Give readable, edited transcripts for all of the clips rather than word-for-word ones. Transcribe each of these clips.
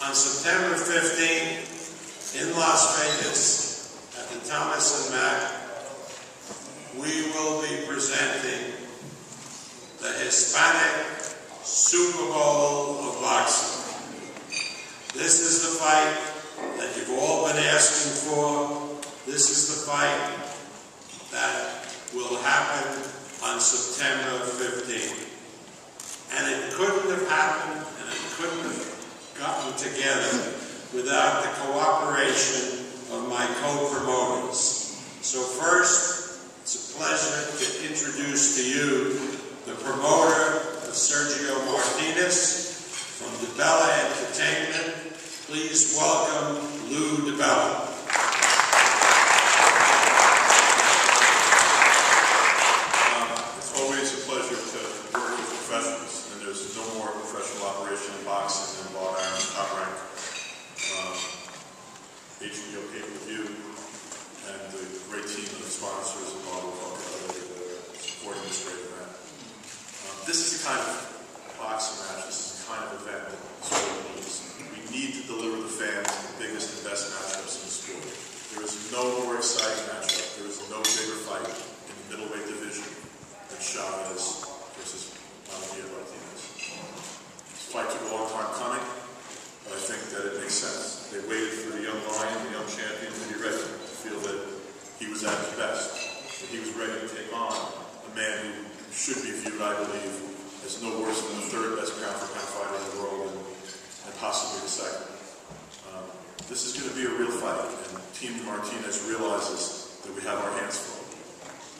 On September 15th in Las Vegas at the Thomas and Mack, we will be presenting the Hispanic Super Bowl of boxing. This is the fight that you've all been asking for. This is the fight that will happen on September 15th. And it couldn't have happened, and it couldn't have gotten together without the cooperation of my co-promoters. So first, it's a pleasure to introduce to you the promoter of Sergio Martinez from DeBella Entertainment. Please welcome Lou DeBella. It's always a pleasure to work with professionals, and there's no more professional operation in boxing than Bob Aaron's Top Rank. HBO pay-per-view, and the great team of sponsors and Bob will talk about it, supporting this great event. This is the kind of boxing match, this is the kind of event that the sport needs. We need to deliver the fans the biggest and best matchups in the sport. There is no more exciting matchup, there is no bigger fight in the middleweight division than Chavez versus Martinez. This fight took a long time coming, but I think that it makes sense. They waited for the young lion, the young champion, to be ready, to feel that he was at his best, that he was ready to take on a man who should be viewed, I believe, as no worse than the third best pound-for-pound fighter in the world, and possibly the second. This is going to be a real fight, and Team Martinez realizes that we have our hands full.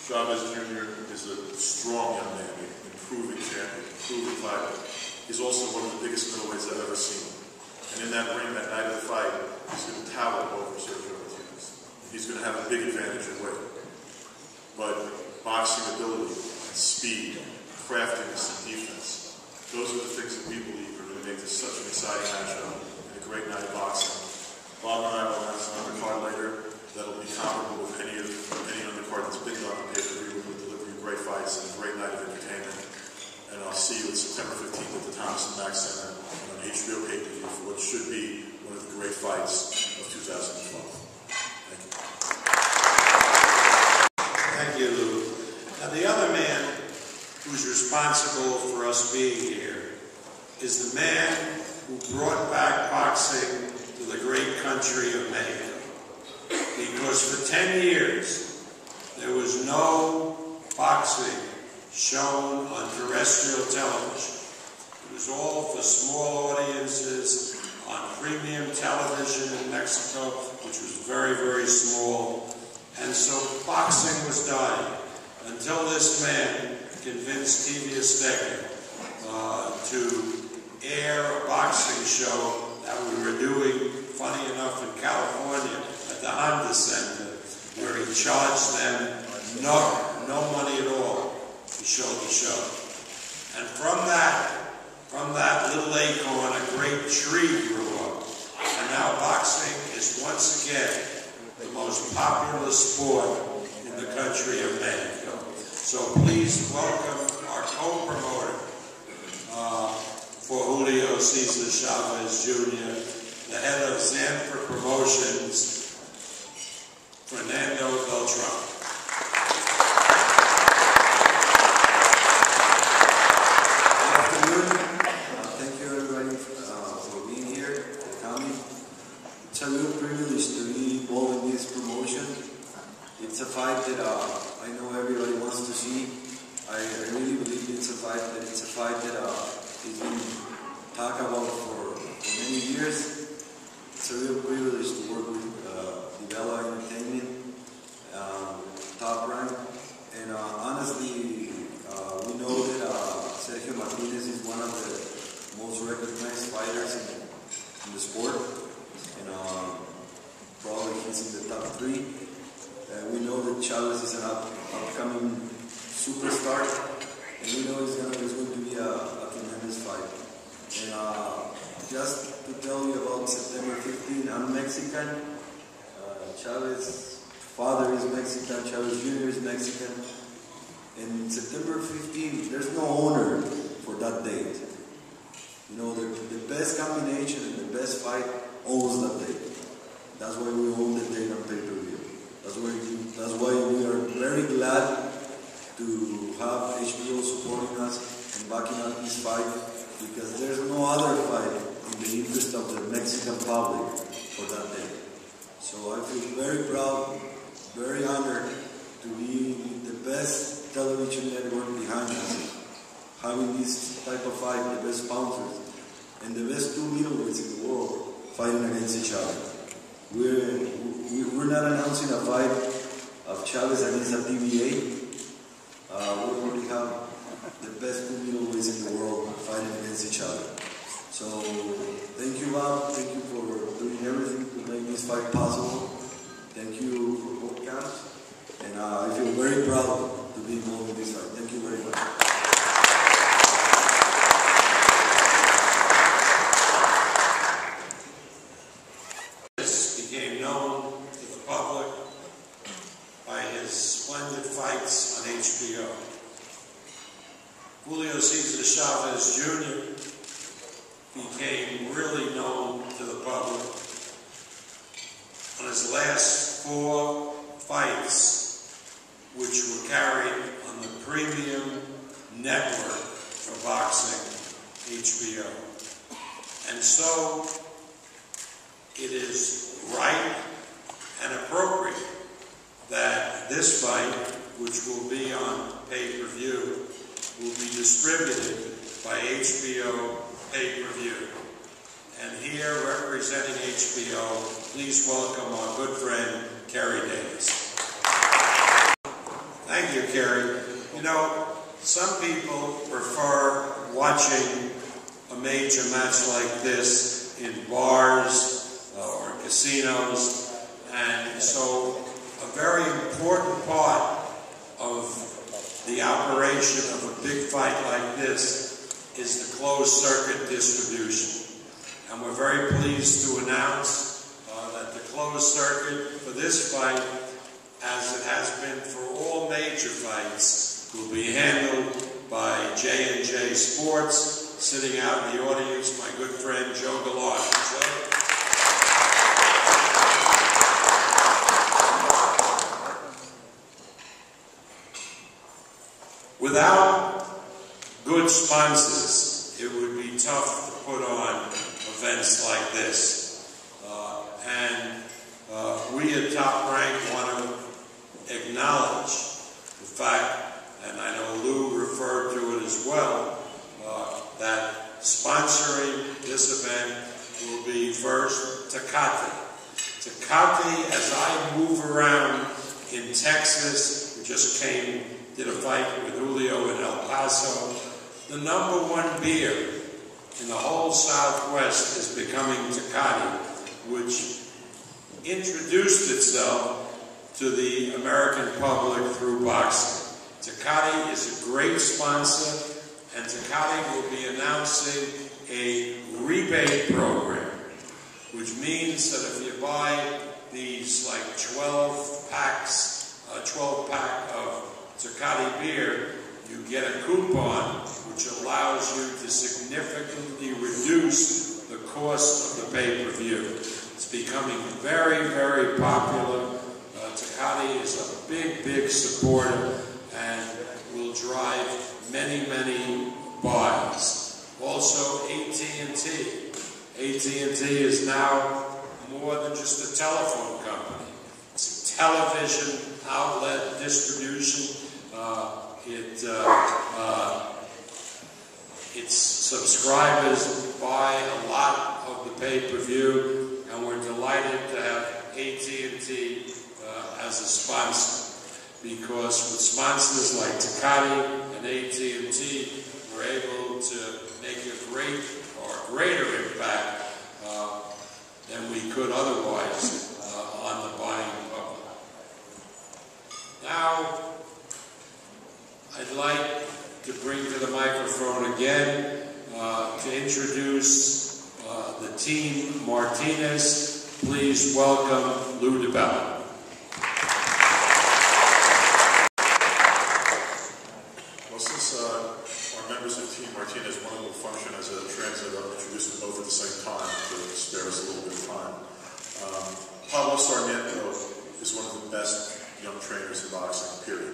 Chavez Jr. is a strong young man, an improving champion, improving fighter. He's also one of the biggest middleweights I've ever seen. And in that ring, that night of the fight, he's going to tower over Sergio Martinez. He's going to have a big advantage in weight. But boxing ability and speed, craftiness and defense, those are the things that we believe are going to make this such an exciting matchup and a great night of boxing. Bob and I will have an undercard later that'll be comparable with any undercard that's been on the pay-per-view. We'll deliver you great fights and a great night of entertainment. And I'll see you on September 15th at the Thomas and Mack Center on an HBO pay-per-view for what should be one of the great fights of 2012. Thank you. Thank you, Lou. Now, the other man who's responsible for us being here is the man who brought back boxing to the great country of Mexico. Because for 10 years, there was no boxing shown on terrestrial television. It was all for small audiences on premium television in Mexico, which was very, very small. And so boxing was dying until this man convinced TV Azteca to air a boxing show that we were doing, funny enough, in California at the Honda Center, where he charged them no money at all to show the show. And from that little acorn, a great tree grew up. And now boxing is once again the most popular sport in the country of Mexico. So please welcome our co-promoter for Julio Cesar Chavez Jr., the head of Zanfer Promotions, Fernando Beltran. Thank you everybody for being here, for coming. It's a real privilege to be involved in this promotion. It's a fight that I know everybody wants to see. I really believe it's a fight that has been talked about for many years. It's a real privilege to work with DeBella Entertainment, Top Rank, and honestly, we know that Sergio Martinez is one of the most recognized fighters in the sport, and probably he's in the top 3. We know that Chavez is an upcoming superstar, and we know it's going to be a tremendous fight. And just to tell you about September 15th, I'm Mexican. Chavez's father is Mexican. Chavez Jr. is Mexican. And September 15th, there's no owner for that date. You know, the best combination and the best fight owns that day. That's why we own the day on pay-per-view. That's why we are very glad to have HBO supporting us and backing up this fight, because there's no other fight in the interest of the Mexican public for that day. So I feel very proud, very honored to be the best television network behind us, having this type of fight, the best sponsors, and the best two middleweights in the world fighting against each other. We're not announcing a fight of Chavez against a TBA. We already have the best two middleweights in the world fighting against each other. So thank you, Bob. Thank you for doing everything to make this fight possible. Thank you for both camps. And I feel very proud to be involved in this fight. Thank you very much. Became known to the public by his splendid fights on HBO. Julio Cesar Chavez Jr. became really known to the public on his last 4 fights, which were carried on the premium network for boxing, HBO. And so it is right and appropriate that this fight, which will be on pay-per-view, will be distributed by HBO pay-per-view. And here, representing HBO, please welcome our good friend, Kerry Davis. Thank you, Kerry. You know, some people prefer watching a major match like this in bars or casinos, and so a very important part of the operation of a big fight like this is the closed circuit distribution. And we're very pleased to announce that the closed circuit for this fight, as it has been for all major fights, will be handled by J&J Sports. Sitting out in the audience, my good friend Joe Gallardo. Joe? Without good sponsors, it would be tough to put on events like this. We at Top Rank want to acknowledge the fact, and I know Lou referred to it as well, that sponsoring this event will be first Tecate. Tecate, as I move around in Texas, we just did a fight with Julio in El Paso. The #1 beer in the whole Southwest is becoming Tecate, which introduced itself to the American public through boxing. Tecate is a great sponsor, and Tecate will be announcing a rebate program, which means that if you buy these like 12-pack of Tecate beer, you get a coupon which allows you to significantly reduce the cost of the pay-per-view. It's becoming very, very popular. Tecate is a big, big supporter and will drive many, many buys. Also, AT&T. AT&T is now more than just a telephone company. It's a television outlet distribution. Its subscribers buy a lot of the pay-per-view, and we're delighted to have AT&T as a sponsor, because with sponsors like Tecate and AT&T, we're able to make a greater impact than we could otherwise on the buying public. Now, I'd like to bring to the microphone again to introduce the team Martinez. Please welcome Lou DiBella. Well, since our members of Team Martinez, one of them will function as a translator, I'll introduce them both at the same time to Sarmiento is one of the best young trainers in boxing, period.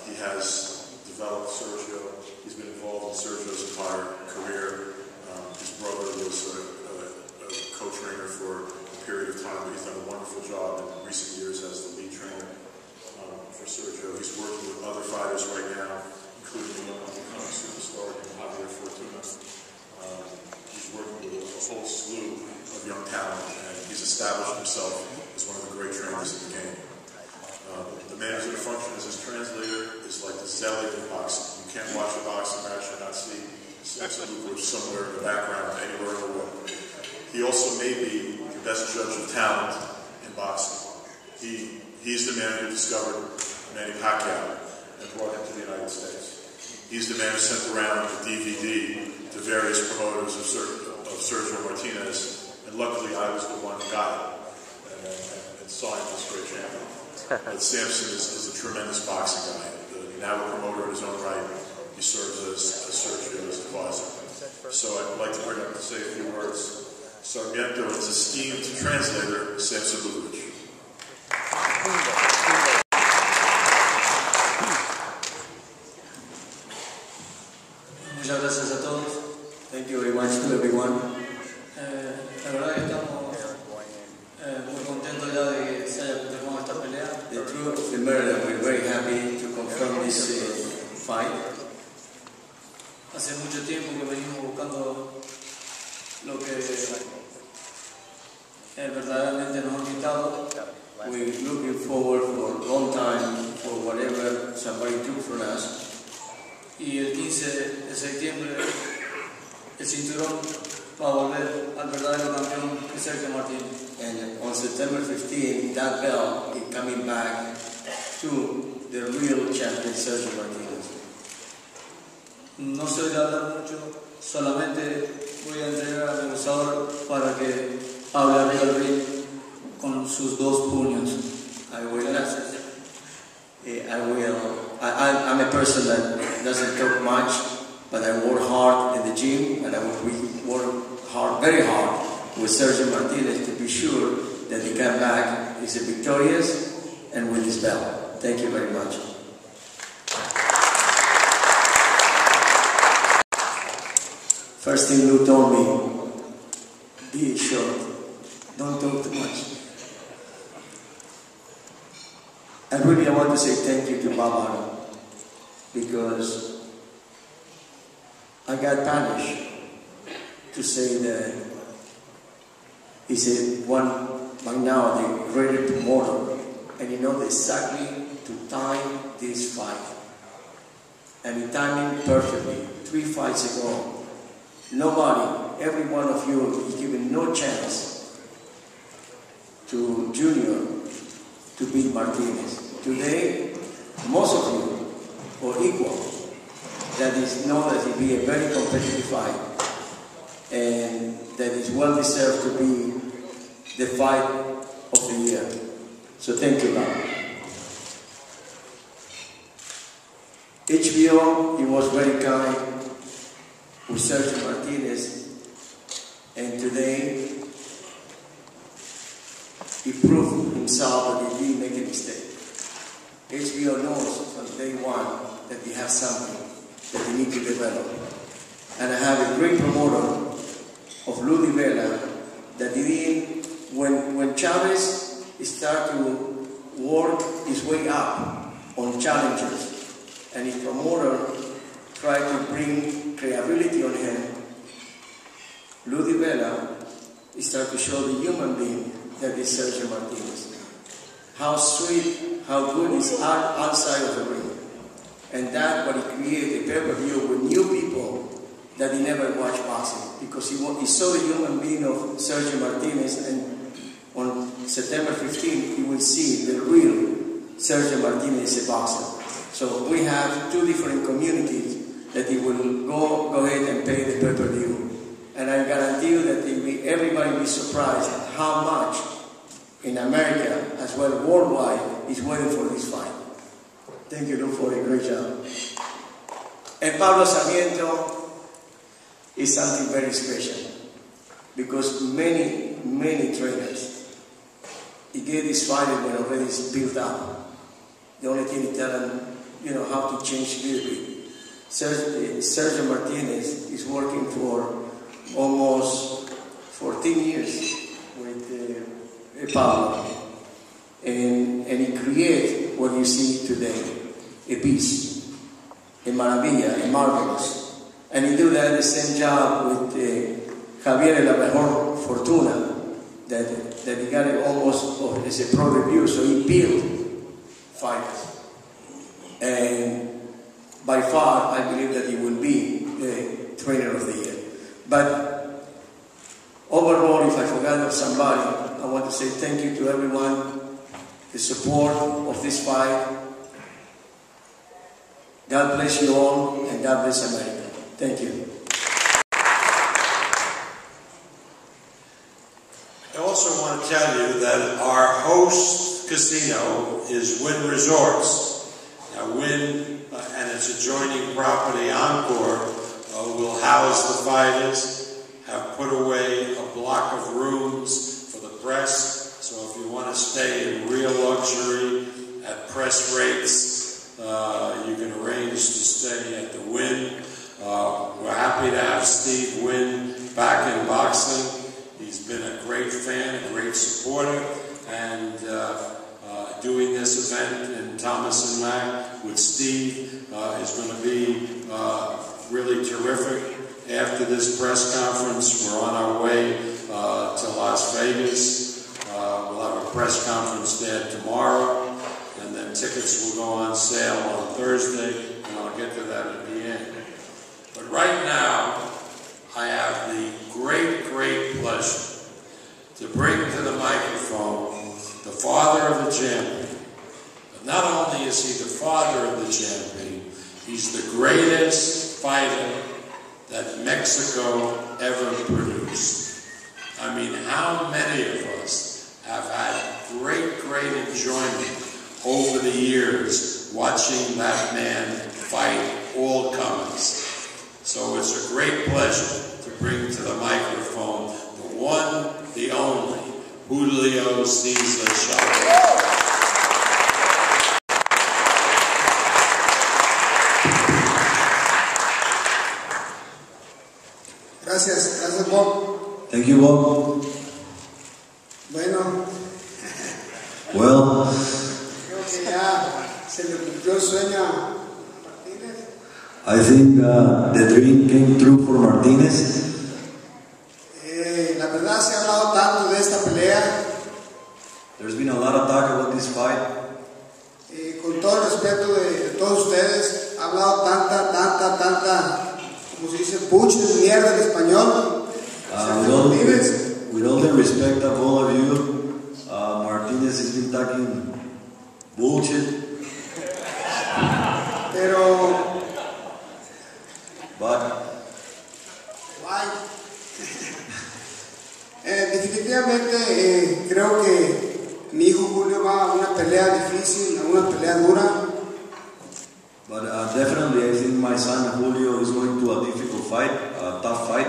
He has developed Sergio. He's been involved in Sergio's entire career. His brother was a co-trainer for a period of time, but he's done a wonderful job in recent years as the lead trainer for Sergio. He's working with other fighters right now, including the up-and-coming superstar Javier Fortuna. He's working with a whole slew of young talent, and he's established himself as one of the great trainers in the game. The man who's going to function as his translator is like the zealot in boxing. You can't watch a boxing match and not see Samson Lukovich somewhere in the background, anywhere in the world. He also may be the best judge of talent in boxing. He's the man who discovered Manny Pacquiao and brought him to the United States. He's the man who sent around the DVD to various promoters of Sergio Martinez, and luckily I was the one who got it and saw him as great champion. But Samson is a tremendous boxing guy. Now a promoter in his own right. He serves as Sergio's advisor. So I'd like to bring up to say a few words. Sarmiento is esteemed translator Samson Lukovich. Muchas gracias a todos. Thank you very much to everyone. La verdad que estamos muy contentos ya de que se haya confirmado esta pelea. The truth of the matter that we're very happy to confirm this fight. Hace mucho tiempo que venimos buscando lo que verdaderamente nos han quitado. We're looking forward for a long time for whatever somebody took from us. Y el 15 de septiembre el cinturón va a volver al verdadero campeón que es Sergio Martinez. And on September 15, that belt is coming back to the real champion Sergio Martinez. No se voy a hablar mucho, solamente voy a entregar al negociador para que hable arriba del ring con sus dos puños. I'm a person that doesn't talk much, but I work hard in the gym, and I will work hard, very hard, with Sergio Martinez to be sure that he comes back is victorious and with his belt. Thank you very much. First thing Lou told me, be short, don't talk too much. I really want to say thank you to Baba, because I got punished to say that he's by now the greatest promoter, and he knows exactly to time this fight. And he timed it perfectly. 3 fights ago, nobody, every one of you is given no chance to Junior to beat Martinez. Today, most of you are equal. That is, know that it will be a very competitive fight, and that is well deserved to be the fight of the year. So thank you, Bob. HBO, he was very kind with Sergio Martinez, and today he proved himself that he didn't make a mistake. HBO knows from day one that he has something that he needs to develop. And I have a great promoter of Ludi Vela that he did, when Chavez started to work his way up on challengers, and his promoter tried to bring credibility on him, Ludi Vela started to show the human being that is Sergio Martinez. How sweet, how good is outside of the ring. And that what he created, a pay-per-view with new people that he never watched boxing. Because he saw the human being of Sergio Martinez, and on September 15th, he will see the real Sergio Martinez as a boxer. So we have 2 different communities that he will go ahead and pay the pay-per-view. And I guarantee you that everybody will be surprised at how much in America, as well worldwide, is waiting for this fight. Thank you, Lou, for a great job. And Pablo Sarmiento is something very special, because many trainers he get this fighter when already is built up. The only thing is tell him, how to change a little bit. Sergio Martinez is working for almost 14 years with Pablo. And he creates what you see today, a beast, a maravilla, a marvelous. And he do that the same job with Javier La Mejor Fortuna, that he got it almost as a pro review, so he built fighters. And by far, I believe that he will be the trainer of the year. But overall, if I forgot of somebody, I want to say thank you to everyone, the support of this fight. God bless you all, and God bless America. Thank you. I also want to tell you that our host casino is Wynn Resorts. Now, Wynn and its adjoining property, Encore, will house the fighters, have put away a block of rooms for the press. So if you want to stay in real luxury at press rates, you can arrange to stay at the Wynn. We're happy to have Steve Wynn back in boxing. He's been a great fan, a great supporter, and doing this event in Thomas and Mack with Steve is going to be really terrific. After this press conference, we're on our way to Las Vegas. We'll have a press conference there tomorrow, and then tickets will go on sale on Thursday, and I'll get to that at the end. But right now, I have the great pleasure to bring to the microphone the father of the champion. But not only is he the father of the champion, he's the greatest fighter that Mexico ever produced. I mean, how many of us have had great enjoyment over the years watching that man fight all comers. So it's a great pleasure to bring to the microphone the one, the only, Julio Cesar Chavez. Gracias, Bob. Thank you, Bob. Bueno, Well, creo que ya se le cumplió el sueño a Martínez. I think the dream came true for Martinez. La verdad se ha hablado tanto de esta pelea. There's been a lot of talk about this fight. Con todo el respeto de todos ustedes, ha hablado tanta, como se dice, buches, mierda en español. With all the respect of all of you, Martinez has been talking bullshit. But why? Definitivamente creo que mi hijo Julio va a una pelea difícil, a una pelea dura. But definitely I think my son Julio is going to a difficult fight, a tough fight.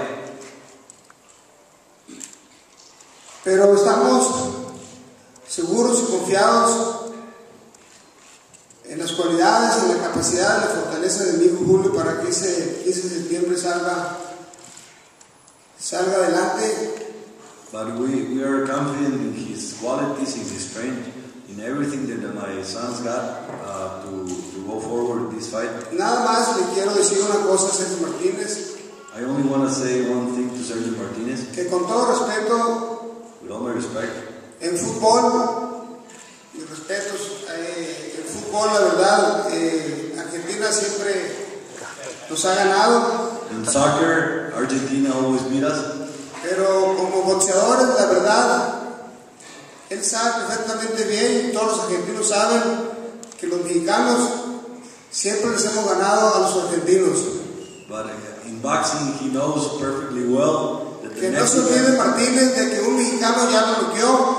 Pero estamos seguros y confiados en las cualidades, en la capacidad, en la fortaleza de mi hijo Julio para que ese 15 de septiembre salga adelante. But we are confident in his qualities, in his strength, in everything that my son's got to go forward with this fight. Nada más le quiero decir una cosa a Sergio Martínez. I only want to say one thing to Sergio Martinez. Que con todo respeto, with all my respect, en fútbol, mis respetos, en fútbol la verdad, Argentina siempre nos ha ganado. In soccer, Argentina always beat us. Pero como boxeadores, la verdad, él sabe perfectamente bien, todos los argentinos saben que los mexicanos siempre les hemos ganado a los argentinos. But in boxing, he knows perfectly well that que no se olvide Martínez de que un mexicano ya lo noqueó.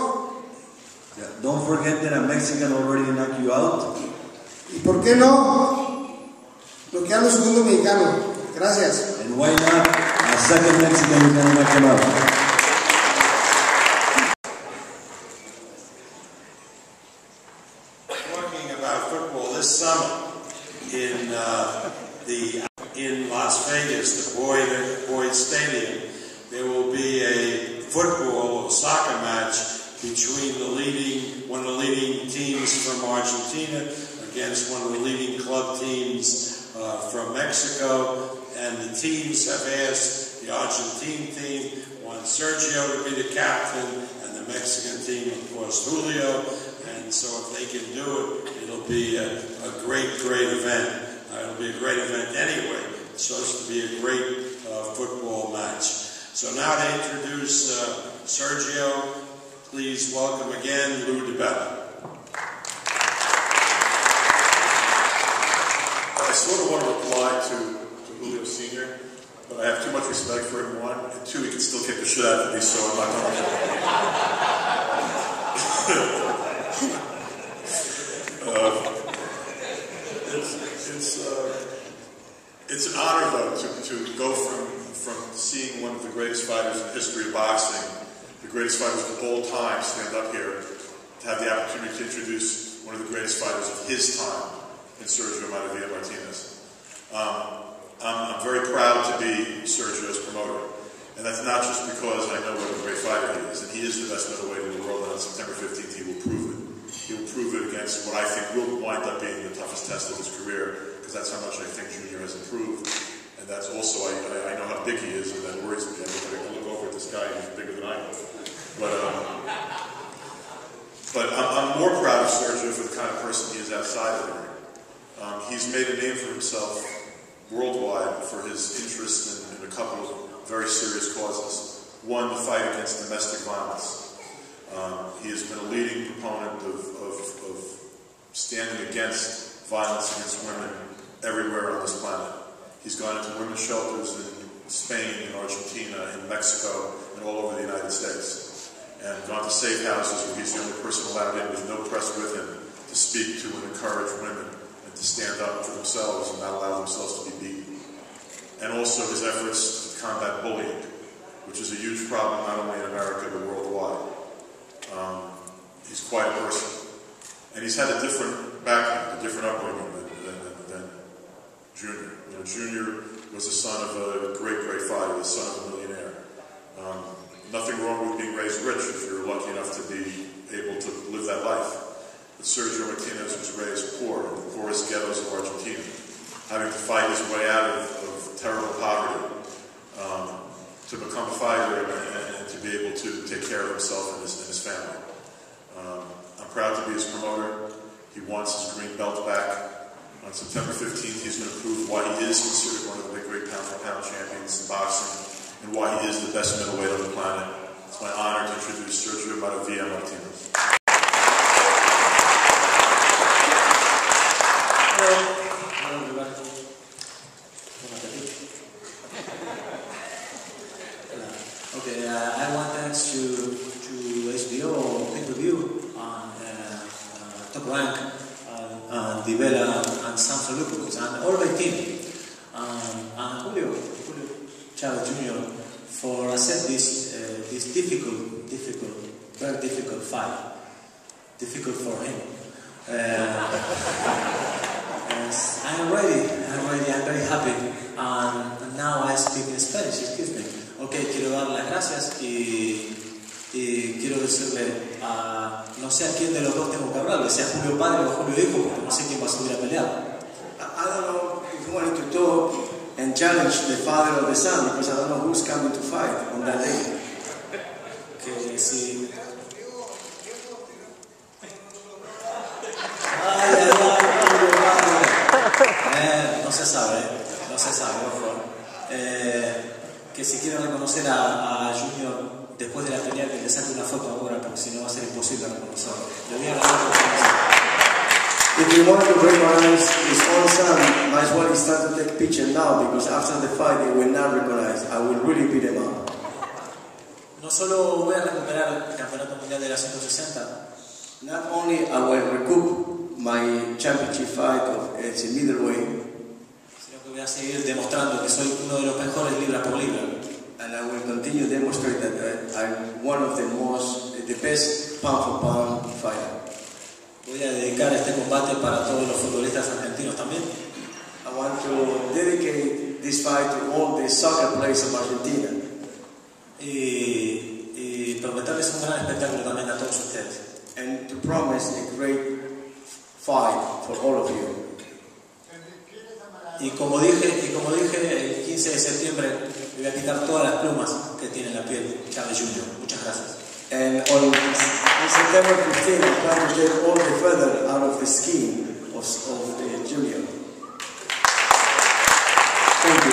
Don't forget that a Mexican already knocked you out. ¿Y por qué no noquear a un segundo mexicano? Gracias. And why not a second Mexican who can knock him out? football or soccer match between one of the leading teams from Argentina against one of the leading club teams from Mexico. And the teams have asked, the Argentine team wants Sergio to be the captain, and the Mexican team, of course, Julio. And so if they can do it, it'll be a great event. It'll be a great event anyway. It's supposed to be a great football match. So now to introduce Sergio, please welcome again Lou DiBella. I sort of want to reply to Julio Sr., but I have too much respect for him, one, and two, he can still kick the shit out of me, so I'm not going to. It's an honor, though, to go from seeing one of the greatest fighters in the history of boxing, the greatest fighters of all time, stand up here, to have the opportunity to introduce one of the greatest fighters of his time in Sergio Martinez. I'm very proud to be Sergio's promoter, and that's not just because I know what a great fighter he is, and he is the best middleweight in the world, and on September 15th he will prove it. He will prove it against what I think will wind up being the toughest test of his career, because that's how much I think Junior has improved, and that's also, I know how big he is, and that worries me. I look over at this guy, and he's bigger than I am. But I'm more proud of Sergio for the kind of person he is outside of the ring. He's made a name for himself worldwide for his interest in a couple of very serious causes. One, the fight against domestic violence. He has been a leading proponent of standing against violence against women everywhere on this planet. He's gone into women's shelters in Spain, in Argentina, in Mexico, and all over the United States. And gone to safe houses where he's the only person allowed in with no press with him to speak to and encourage women and to stand up for themselves and not allow themselves to be beaten. And also his efforts to combat bullying, which is a huge problem not only in America but worldwide. He's quite a person. And he's had a different background, a different upbringing than Junior. You know, Junior was the son of a great fighter, the son of a millionaire. Nothing wrong with being raised rich if you're lucky enough to be able to live that life. But Sergio Martinez was raised poor, in the poorest ghettos of Argentina, having to fight his way out of terrible poverty to become a fighter and to be able to take care of himself and his family. I'm proud to be his promoter. He wants his green belt back. On September 15th, he's going to prove why he is considered one of the big great pound-for-pound champions in boxing and why he is the best middleweight on the planet. It's my honor to introduce Sergio Martinez. Okay, I want thanks to HBO pay-per-view on Top Rank, DiBella, and Sam Lucas, and all my team, and Julio Chavez Jr. for accepting this difficult, very difficult fight. Difficult for him. I'm ready, I'm very happy. And now I speak in Spanish, excuse me. Ok, quiero dar las gracias y quiero decirle a, no sé a quién de los dos tengo que hablarle, sea Julio padre o Julio hijo, porque no sé quién va a subir a pelear. I don't know if you wanted to talk and challenge the father or the son, because I don't know who's coming to fight on that day. Que si... no se sabe, ojo. Que si quieren reconocer a Junior después de la pelea, que le saque una foto ahora, porque si no va a ser imposible reconocerlo. Le voy a ganar. If you want to recognize his own son, might as well start to take pictures now, because after the fight they will not recognize. I will really beat him up. No solo voy a recuperar el campeonato mundial de la 160. Not only I will recoup my championship fight of middleweight, sino que voy a seguir demostrando que soy uno de los mejores libra por libra. and I will continue to demonstrate that I'm one of the best pound for pound fighter. Voy a dedicar este combate para todos los futbolistas argentinos también. I want to dedicate this fight to all the soccer players of Argentina. Y todos ustedes. and to promise a great fight for all of you. Y como dije, el 15 de septiembre le voy a quitar todas las plumas que tiene en la piel Chavez Jr. Muchas gracias. And on September 15, I plan to take all the feather out of the skin of the junior. Thank you.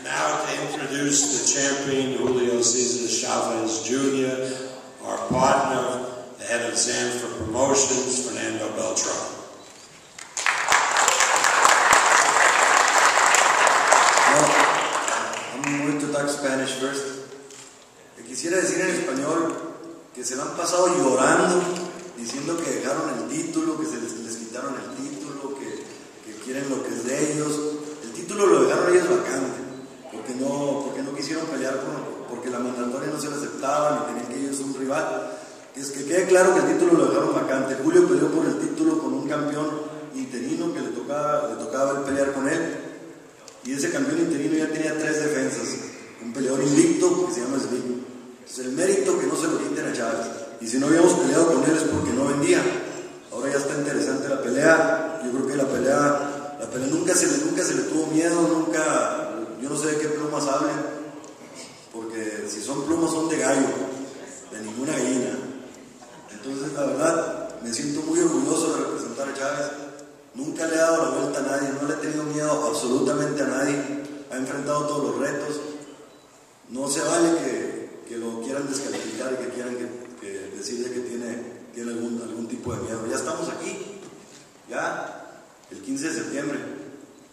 Now to introduce the champion, Julio Cesar Chavez Jr., our partner, the head of Zanfer Promotions, Fernando Beltran. I'm going to talk Spanish first. Quisiera decir en español que se la han pasado llorando, diciendo que dejaron el título, que les quitaron el título, que quieren lo que es de ellos. El título lo dejaron ellos vacante, porque no quisieron pelear porque la mandatoria no se le aceptaba, ni tenían que ellos un rival. Es que quede claro que el título lo dejaron vacante. Julio peleó por el título con un campeón interino que le tocaba pelear con él. Y ese campeón interino ya tenía 3 defensas. Un peleador invicto que se llama Smith. Entonces el mérito que no se lo quiten a Chávez. Y si no habíamos peleado con él es porque no vendía. Ahora ya está interesante la pelea. Yo creo que la pelea nunca se le tuvo miedo, yo no sé de qué plumas hablen. Porque si son plumas son de gallo, de ninguna gallina. Entonces la verdad me siento muy orgulloso de representar a Chávez. Nunca le he dado la vuelta a nadie, no le he tenido miedo absolutamente a nadie. Ha enfrentado todos los retos. No se vale que lo quieran descalificar y que quieran que decirle que tiene algún tipo de miedo. Ya estamos aquí, ya, el 15 de septiembre.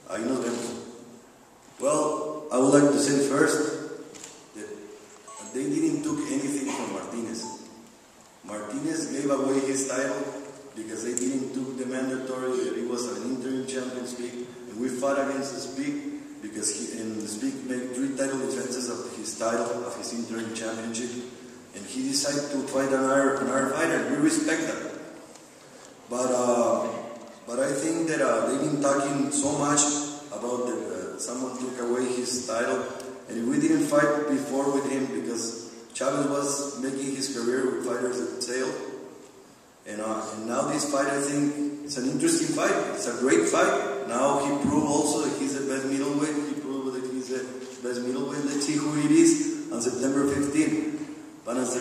Ahí nos vemos. Well, I would like to say first that they didn't took anything from Martinez. Martinez gave away his title because they didn't took the mandatory that he was an interim champion Speak, and we fought against Speak because Speak made 3 title defenses of his title, of his interim championship, and he decided to fight another fighter. We respect that. But I think that they've been talking so much about that someone took away his title, and we didn't fight before with him because Chavez was making his career with fighters that sailed. And now this fight, I think, it's an interesting fight. It's a great fight. Now he proved also that he's the best middleweight. He proved that he's the best middleweight. Let's see who it is on September 15th. But if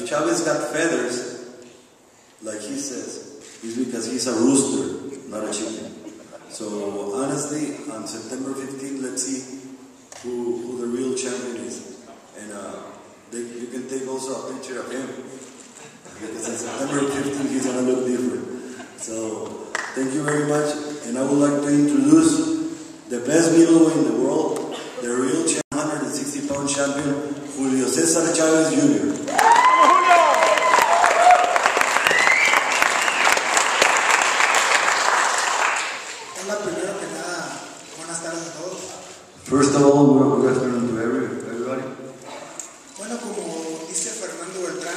Chavez got feathers, like he says, it's because he's a rooster, not a chicken. So honestly, on September 15th, let's see who the real champion is. And you can take also a picture of him. Because on September 15th, he's going to look different. So, thank you very much. And I would like to introduce the best middleweight in the world, the real 160-pound champion, Julio Cesar Chavez Jr. Hola, primero que nada, buenas tardes a todos. First of all, good afternoon to everybody. Bueno, como dice Fernando Beltrán,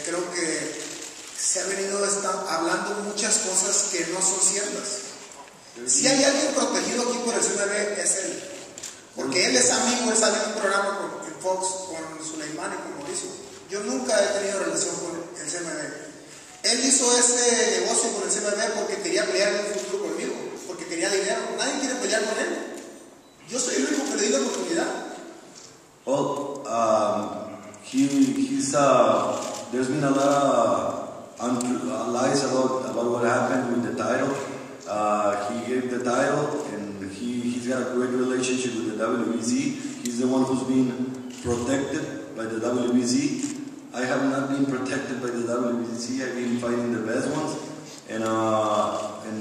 creo que se ha venido hablando muchas cosas que no son ciertas. Si hay alguien protegido aquí por el CMB es él, porque él es amigo, él sale en un programa en Fox con Suleiman y con Mauricio. Yo nunca he tenido relación con el CMB. Él hizo ese negocio con el CMB porque quería pelear en el futuro conmigo, porque quería dinero. Nadie quiere pelear con él. Yo soy el único que le di la oportunidad. Well, there's been a lot of lies about what happened with the title. He gave the title, and he's got a great relationship with the WBC. He's the one who's been protected by the WBC. I have not been protected by the WBC. I've been fighting the best ones, and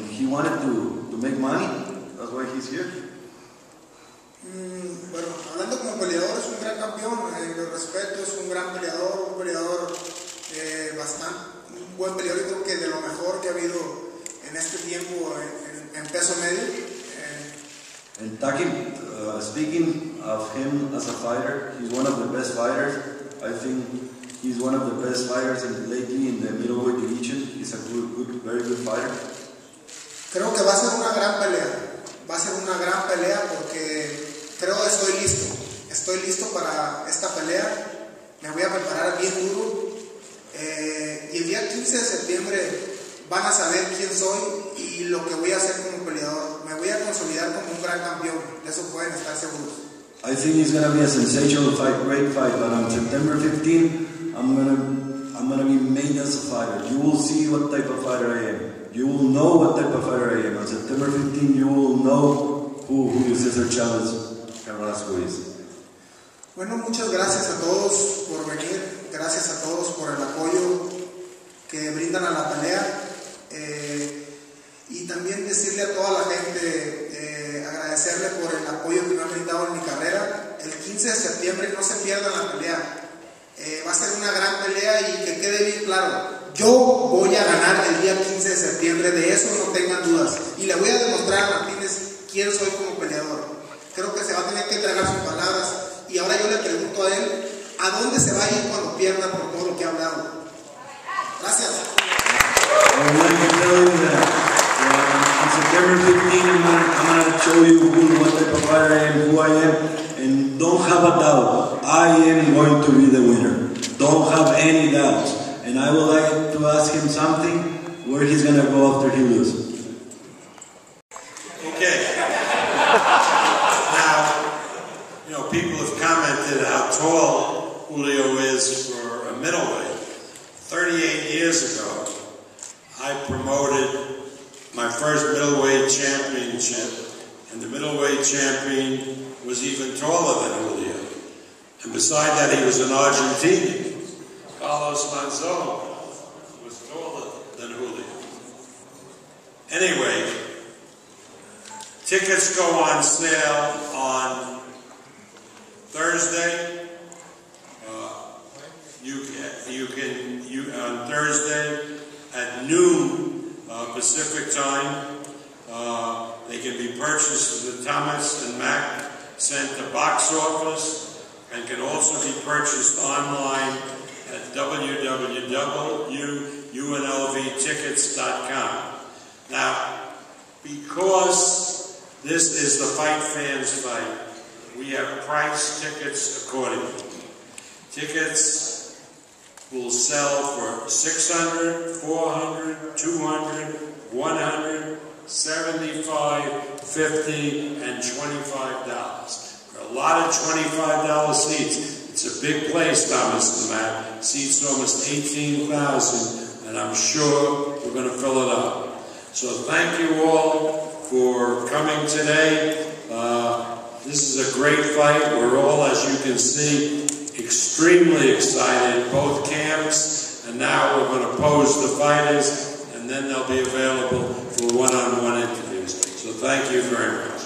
he wanted to make money. That's why he's here. Bueno, hablando como peleador, es un gran campeón, lo respeto, es un gran peleador, un buen peleador, yo creo que de lo mejor que ha habido en este tiempo en peso medio. And speaking of him as a fighter, he's one of the best fighters. I think he's one of the best fighters lately in the middleweight division. He's a very good fighter. Creo que va a ser una gran pelea. Va a ser una gran pelea porque creo que estoy listo. estoy listo para esta pelea, me voy a preparar bien duro, y el día 15 de septiembre van a saber quién soy y lo que voy a hacer como peleador. Me voy a consolidar como un gran campeón, de eso pueden estar seguros. I think it's gonna be a sensational fight, great fight, but on September 15, I'm gonna be made as a fighter. You will see what type of fighter I am. You will know what type of fighter I am. On September 15, you will know who Cesar Chavez Carrasco is. Bueno, muchas gracias a todos por venir, gracias a todos por el apoyo que brindan a la pelea, y también decirle a toda la gente, agradecerle por el apoyo que me han brindado en mi carrera. El 15 de septiembre no se pierdan la pelea, va a ser una gran pelea, y que quede bien claro, yo voy a ganar el día 15 de septiembre, de eso no tengan dudas, y le voy a demostrar a Martínez quién soy como peleador. Creo que se va a tener que tragar sus palabras, y ahora yo le pregunto a él, ¿a dónde se va a ir cuando pierda por todo lo que ha hablado? Gracias. I would like to tell you that on September 15, I'm gonna show you what type of fighter I am, who I am, and don't have a doubt, I am going to be the winner. Don't have any doubts. And I would like to ask him something, where he's gonna go after he loses. Okay. Now, people have commented how tall Julio is for a middleweight. 38 years ago, I promoted my first middleweight championship, and the middleweight champion was even taller than Julio. And beside that, he was an Argentinian. Carlos Manzon was taller than Julio. Anyway, tickets go on sale on Thursday. On Thursday at noon Pacific time. They can be purchased at the Thomas and Mack Center box office, and can also be purchased online at www.unlvtickets.com. Now, because this is the Fight Fans Fight, we have priced tickets accordingly. Tickets will sell for $600, $400, $200, $100, $75, $50, and $25. There are a lot of $25 seats. It's a big place, Thomas and Matt. Seats almost 18,000, and I'm sure we're going to fill it up. So thank you all for coming today. This is a great fight. We're all, as you can see, extremely excited, both camps, and now we're going to pose the fighters, and then they'll be available for one-on-one interviews. So thank you very much.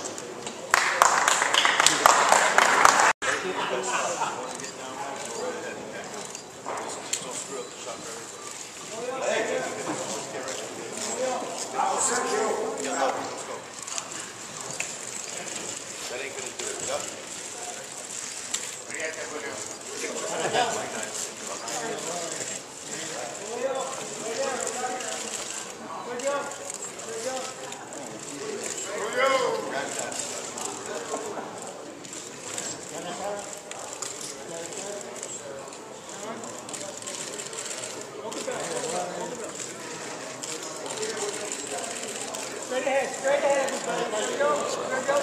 Straight ahead, everybody. There we go.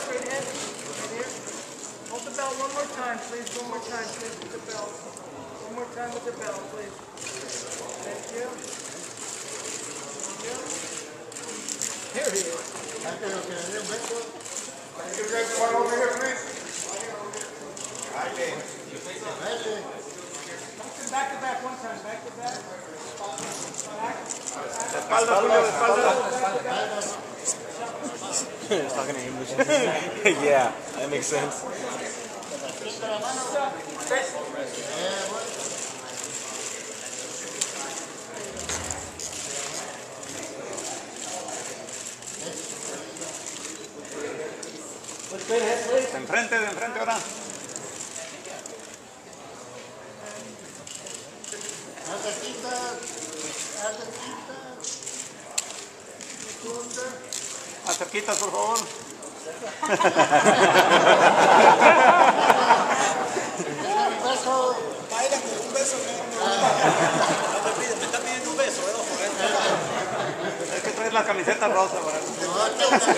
Straight ahead. Right here. Hold the belt one more time, please. One more time, please, with the belt. One more time with the belt, please. Thank you. Here he is. Can you guys come over here, please? Back to back one time. Back to back. Talking in English. Yeah, that makes sense. De enfrente ahora. Más cerquitas, por favor. la camiseta rosa. No,